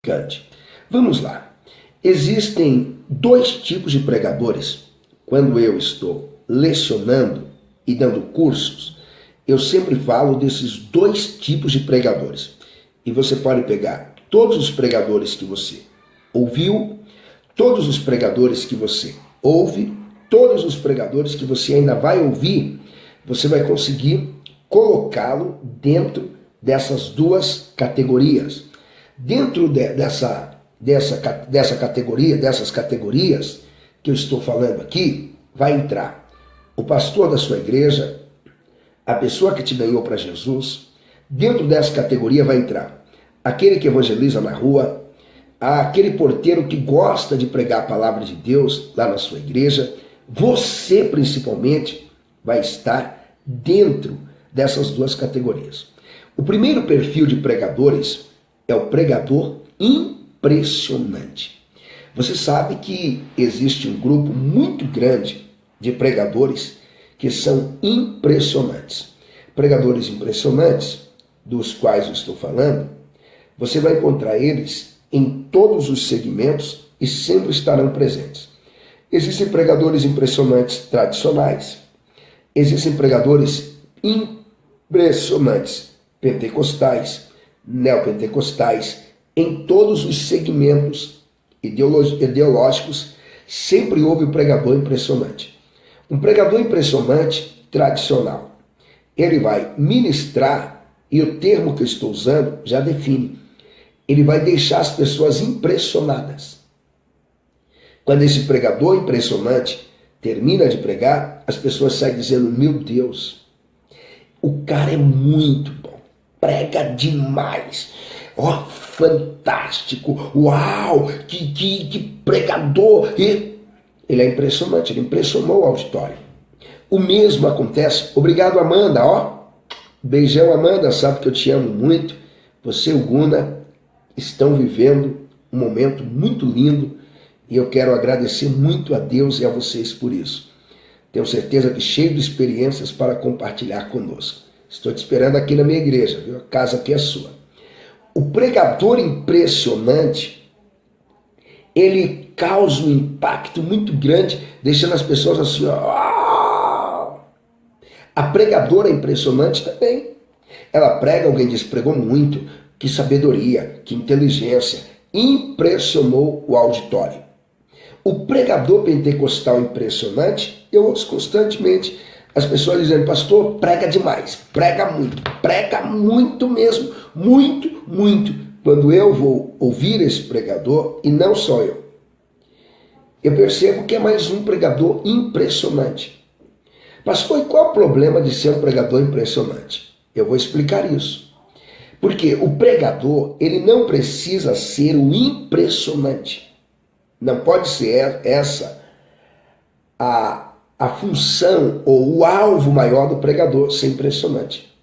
edificante. Vamos lá. Existem dois tipos de pregadores. Quando eu estou lecionando e dando cursos, eu sempre falo desses dois tipos de pregadores. E você pode pegar todos os pregadores que você ouviu, todos os pregadores que você ouve, todos os pregadores que você ainda vai ouvir, você vai conseguir colocá-lo dentro dessas duas categorias. Dentro dessas categorias que eu estou falando aqui, vai entrar o pastor da sua igreja, a pessoa que te ganhou para Jesus. Dentro dessa categoria vai entrar aquele que evangeliza na rua, aquele porteiro que gosta de pregar a palavra de Deus lá na sua igreja. Você, principalmente, vai estar dentro dessas duas categorias. O primeiro perfil de pregadores é o pregador impressionante. Você sabe que existe um grupo muito grande de pregadores que são impressionantes. Pregadores impressionantes, dos quais eu estou falando, você vai encontrar eles em todos os segmentos e sempre estarão presentes. Existem pregadores impressionantes tradicionais, existem pregadores impressionantes pentecostais, neopentecostais, em todos os segmentos ideológicos, sempre houve um pregador impressionante. Um pregador impressionante tradicional, ele vai ministrar, e o termo que eu estou usando já define, ele vai deixar as pessoas impressionadas. Quando esse pregador impressionante termina de pregar, as pessoas saem dizendo: meu Deus, o cara é muito bom, prega demais, ó, fantástico, uau, que pregador. E ele é impressionante, ele impressionou o auditório. O mesmo acontece, obrigado Amanda, ó, beijão Amanda, sabe que eu te amo muito. Você e o Guna estão vivendo um momento muito lindo e eu quero agradecer muito a Deus e a vocês por isso. Tenho certeza que cheio de experiências para compartilhar conosco. Estou te esperando aqui na minha igreja, viu? A casa aqui é sua. O pregador impressionante, ele causa um impacto muito grande, deixando as pessoas assim, ó. A pregadora impressionante também. Ela prega, alguém diz, pregou muito, que sabedoria, que inteligência, impressionou o auditório. O pregador pentecostal impressionante, eu ouço constantemente as pessoas dizendo: pastor, prega demais, prega muito mesmo, muito. Quando eu vou ouvir esse pregador, e não só eu percebo que é mais um pregador impressionante. Pastor, e qual é o problema de ser um pregador impressionante? Eu vou explicar isso. Porque o pregador, ele não precisa ser o impressionante. Não pode ser essa a função ou o alvo maior do pregador, ser impressionante.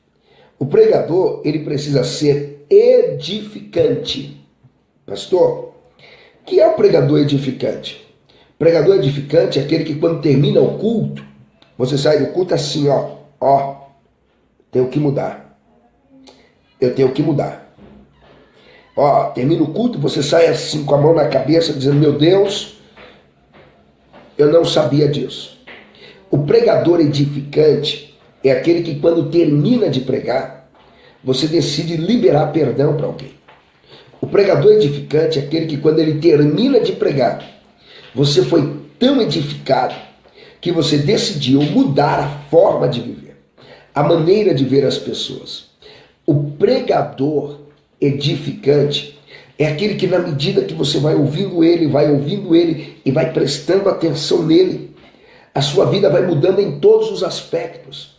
O pregador, ele precisa ser edificante. Pastor, o que é o pregador edificante? O pregador edificante é aquele que quando termina o culto, você sai do culto assim, ó, tenho que mudar. Eu tenho que mudar. Ó, termina o culto, você sai assim com a mão na cabeça, dizendo: meu Deus, eu não sabia disso. O pregador edificante é aquele que quando termina de pregar, você decide liberar perdão para alguém. O pregador edificante é aquele que quando ele termina de pregar, você foi tão edificado que você decidiu mudar a forma de viver, a maneira de ver as pessoas. O pregador edificante é aquele que, na medida que você vai ouvindo ele e vai prestando atenção nele, a sua vida vai mudando em todos os aspectos.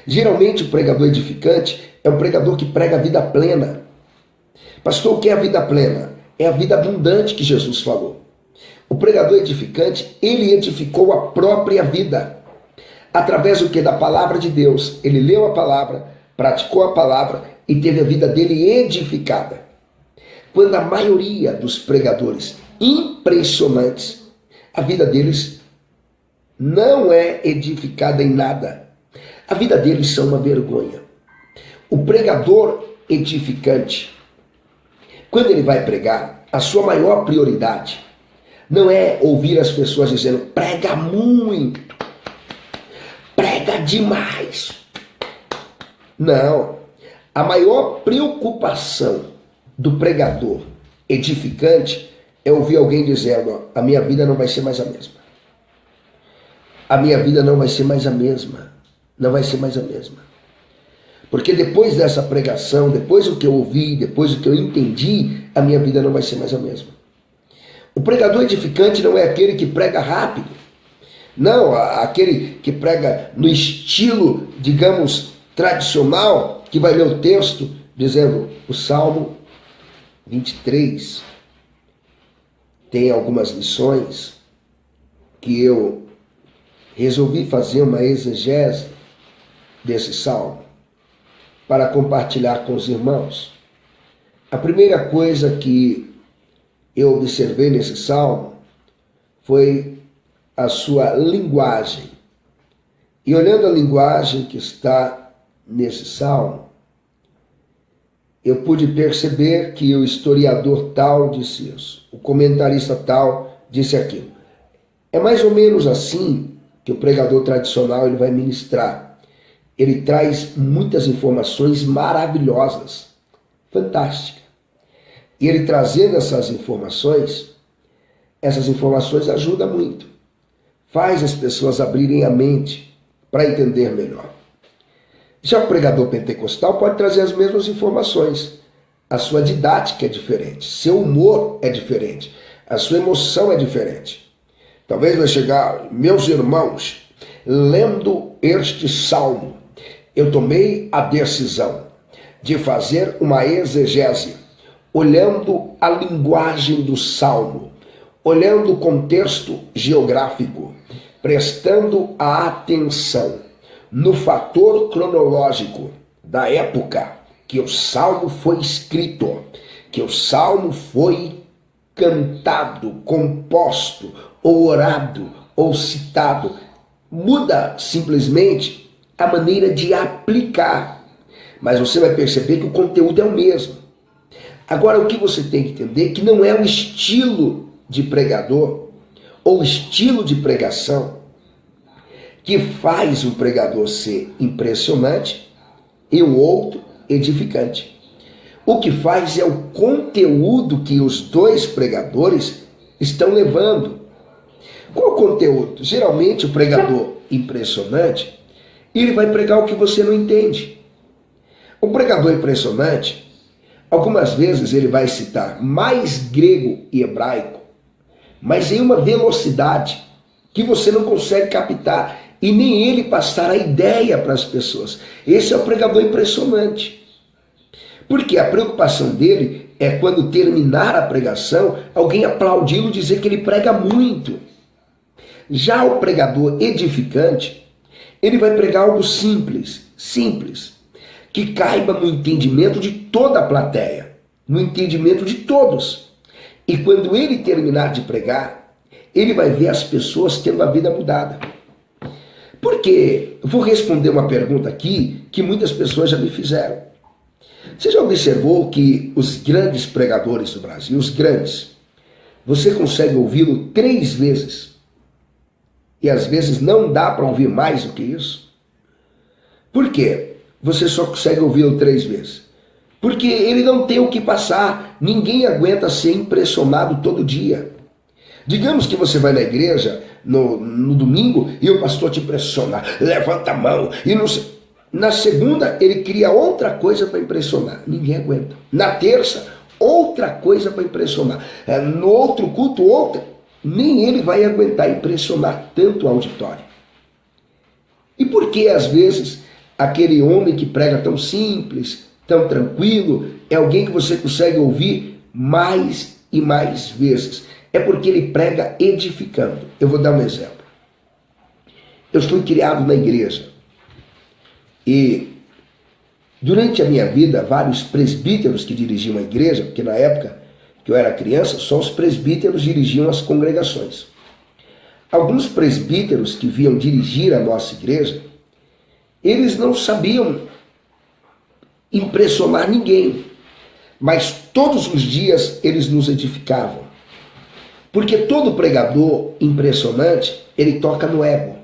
Geralmente o pregador edificante é um pregador que prega a vida plena. Pastor, o que é a vida plena? É a vida abundante que Jesus falou. O pregador edificante, ele edificou a própria vida. Através do que? Da palavra de Deus. Ele leu a palavra, praticou a palavra e teve a vida dele edificada. Quando a maioria dos pregadores impressionantes, a vida deles não é edificada em nada. A vida deles são uma vergonha. O pregador edificante, Quando ele vai pregar, a sua maior prioridade não é ouvir as pessoas dizendo prega muito, prega demais. Não. A maior preocupação do pregador edificante é ouvir alguém dizendo, ó, a minha vida não vai ser mais a mesma. A minha vida não vai ser mais a mesma. Não vai ser mais a mesma. Porque depois dessa pregação, depois do que eu ouvi, depois do que eu entendi, a minha vida não vai ser mais a mesma. O pregador edificante não é aquele que prega rápido. Não, aquele que prega no estilo, digamos, tradicional, que vai ler o texto dizendo, o Salmo 23 tem algumas lições que eu resolvi fazer uma exegese desse salmo para compartilhar com os irmãos. A primeira coisa que eu observei nesse salmo foi a sua linguagem. E olhando a linguagem que está nesse salmo, eu pude perceber que o historiador tal disse isso, o comentarista tal disse aquilo. É mais ou menos assim que o pregador tradicional ele vai ministrar. Ele traz muitas informações maravilhosas, fantásticas. E ele trazendo essas informações ajudam muito. Faz as pessoas abrirem a mente para entender melhor. Já o pregador pentecostal pode trazer as mesmas informações. A sua didática é diferente, seu humor é diferente, a sua emoção é diferente. Talvez vai chegar, meus irmãos, lendo este salmo, eu tomei a decisão de fazer uma exegese, olhando a linguagem do salmo, olhando o contexto geográfico, prestando a atenção no fator cronológico da época que o salmo foi escrito, que o salmo foi cantado, composto, ou orado, ou citado. Muda simplesmente a maneira de aplicar, mas você vai perceber que o conteúdo é o mesmo. Agora, o que você tem que entender é que não é o estilo de pregador ou estilo de pregação que faz o pregador ser impressionante e o outro edificante. O que faz é o conteúdo que os dois pregadores estão levando. Qual o conteúdo? Geralmente o pregador impressionante, ele vai pregar o que você não entende. O pregador impressionante, algumas vezes ele vai citar mais grego e hebraico, mas em uma velocidade que você não consegue captar e nem ele passar a ideia para as pessoas. Esse é o pregador impressionante. Porque a preocupação dele é quando terminar a pregação, alguém aplaudi-lo e dizer que ele prega muito. Já o pregador edificante, ele vai pregar algo simples, que caiba no entendimento de toda a plateia, no entendimento de todos. E quando ele terminar de pregar, ele vai ver as pessoas tendo a vida mudada. Por quê? Eu vou responder uma pergunta aqui que muitas pessoas já me fizeram. Você já observou que os grandes pregadores do Brasil, os grandes, você consegue ouvi-lo 3 vezes? E às vezes não dá para ouvir mais do que isso? Por quê? Você só consegue ouvi-lo 3 vezes? Porque ele não tem o que passar. Ninguém aguenta ser impressionado todo dia. Digamos que você vai na igreja no domingo e o pastor te impressiona, levanta a mão e não sei. Na segunda ele cria outra coisa para impressionar, ninguém aguenta. Na terça, outra coisa para impressionar. No outro culto, outra. Nem ele vai aguentar impressionar tanto o auditório. E por que às vezes aquele homem que prega tão simples, tão tranquilo, é alguém que você consegue ouvir mais e mais vezes? É porque ele prega edificando. Eu vou dar um exemplo. Eu fui criado na igreja. E durante a minha vida, vários presbíteros que dirigiam a igreja, porque na época que eu era criança, só os presbíteros dirigiam as congregações. Alguns presbíteros que vinham dirigir a nossa igreja, eles não sabiam impressionar ninguém. mas todos os dias eles nos edificavam. Porque todo pregador impressionante, ele toca no ego.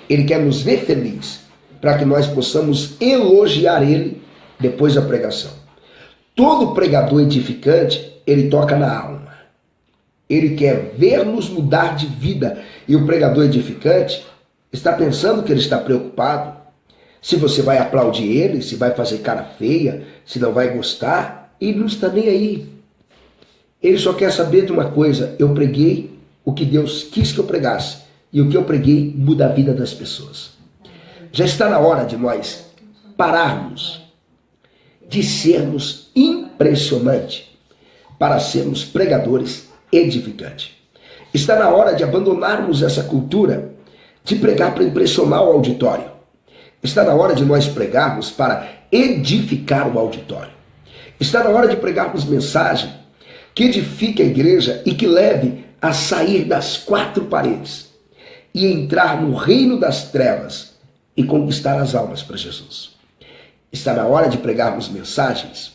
Ele quer nos ver felizes, para que nós possamos elogiar ele depois da pregação. Todo pregador edificante, ele toca na alma. Ele quer ver-nos mudar de vida. E o pregador edificante está pensando que ele está preocupado se você vai aplaudir ele, se vai fazer cara feia, se não vai gostar. Ele não está nem aí. Ele só quer saber de uma coisa: eu preguei o que Deus quis que eu pregasse. E o que eu preguei muda a vida das pessoas. Já está na hora de nós pararmos de sermos impressionantes para sermos pregadores edificantes. Está na hora de abandonarmos essa cultura de pregar para impressionar o auditório. Está na hora de nós pregarmos para edificar o auditório. Está na hora de pregarmos mensagem que edifique a igreja e que leve a sair das quatro paredes e entrar no reino das trevas e conquistar as almas para Jesus. Está na hora de pregarmos mensagens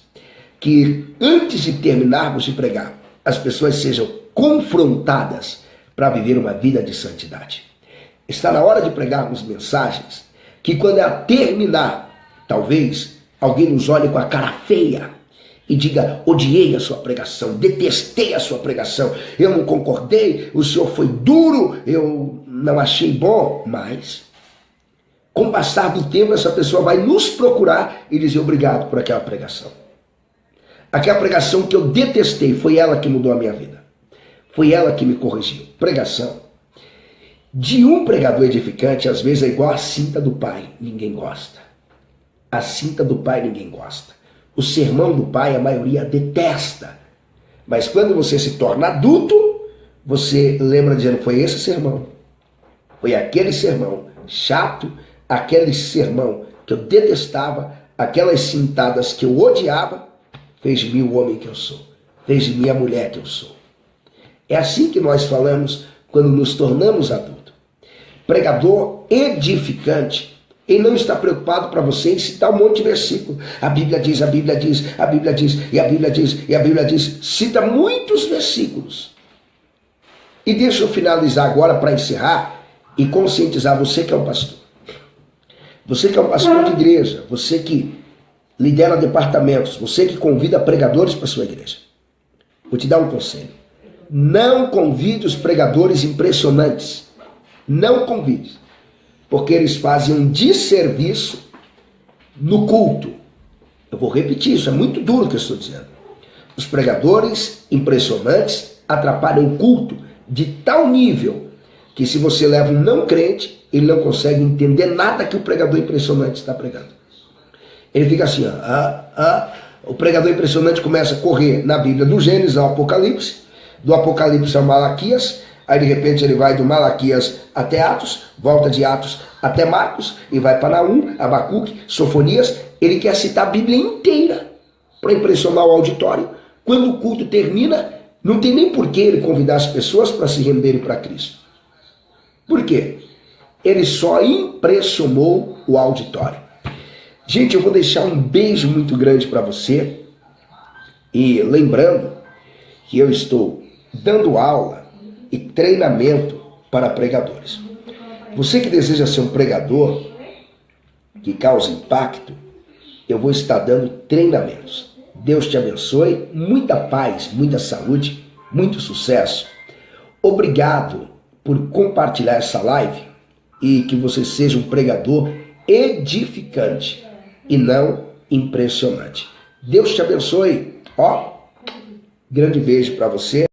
que, antes de terminarmos de pregar, as pessoas sejam confrontadas para viver uma vida de santidade. Está na hora de pregarmos mensagens que, quando ela terminar, talvez alguém nos olhe com a cara feia e diga: odiei a sua pregação, detestei a sua pregação, eu não concordei, o senhor foi duro, eu não achei bom. Mas, com o passar do tempo, essa pessoa vai nos procurar e dizer: obrigado por aquela pregação. Aquela pregação que eu detestei, foi ela que mudou a minha vida. Foi ela que me corrigiu. Pregação de um pregador edificante, às vezes, é igual a cinta do pai. Ninguém gosta. A cinta do pai ninguém gosta. O sermão do pai a maioria detesta. Mas quando você se torna adulto, você lembra dizendo: foi esse sermão. Foi aquele sermão chato, aquele sermão que eu detestava, aquelas cintadas que eu odiava, fez de mim o homem que eu sou. Fez de mim a mulher que eu sou. É assim que nós falamos quando nos tornamos adultos. Pregador edificante, ele não está preocupado para você em citar um monte de versículo. A Bíblia diz, a Bíblia diz, a Bíblia diz, e a Bíblia diz, e a Bíblia diz. Cita muitos versículos. E deixa eu finalizar agora para encerrar e conscientizar você que é um pastor. Você que é um pastor de igreja, você que lidera departamentos, você que convida pregadores para sua igreja. Vou te dar um conselho. Não convide os pregadores impressionantes. Não convide. Porque eles fazem um desserviço no culto. Eu vou repetir, isso é muito duro o que eu estou dizendo. Os pregadores impressionantes atrapalham o culto de tal nível que, se você leva um não crente, ele não consegue entender nada que o pregador impressionante está pregando. Ele fica assim, o pregador impressionante começa a correr na Bíblia do Gênesis ao Apocalipse, do Apocalipse ao Malaquias, aí de repente ele vai do Malaquias até Atos, volta de Atos até Marcos, e vai para Naum, Abacuque, Sofonias. Ele quer citar a Bíblia inteira para impressionar o auditório. Quando o culto termina, não tem nem por que ele convidar as pessoas para se renderem para Cristo. Por quê? Ele só impressionou o auditório. Gente, eu vou deixar um beijo muito grande para você. E lembrando que eu estou dando aula e treinamento para pregadores. Você que deseja ser um pregador que causa impacto, eu vou estar dando treinamentos. Deus te abençoe, muita paz, muita saúde, muito sucesso. Obrigado por compartilhar essa live e que você seja um pregador edificante e não impressionante. Deus te abençoe. Grande beijo para você.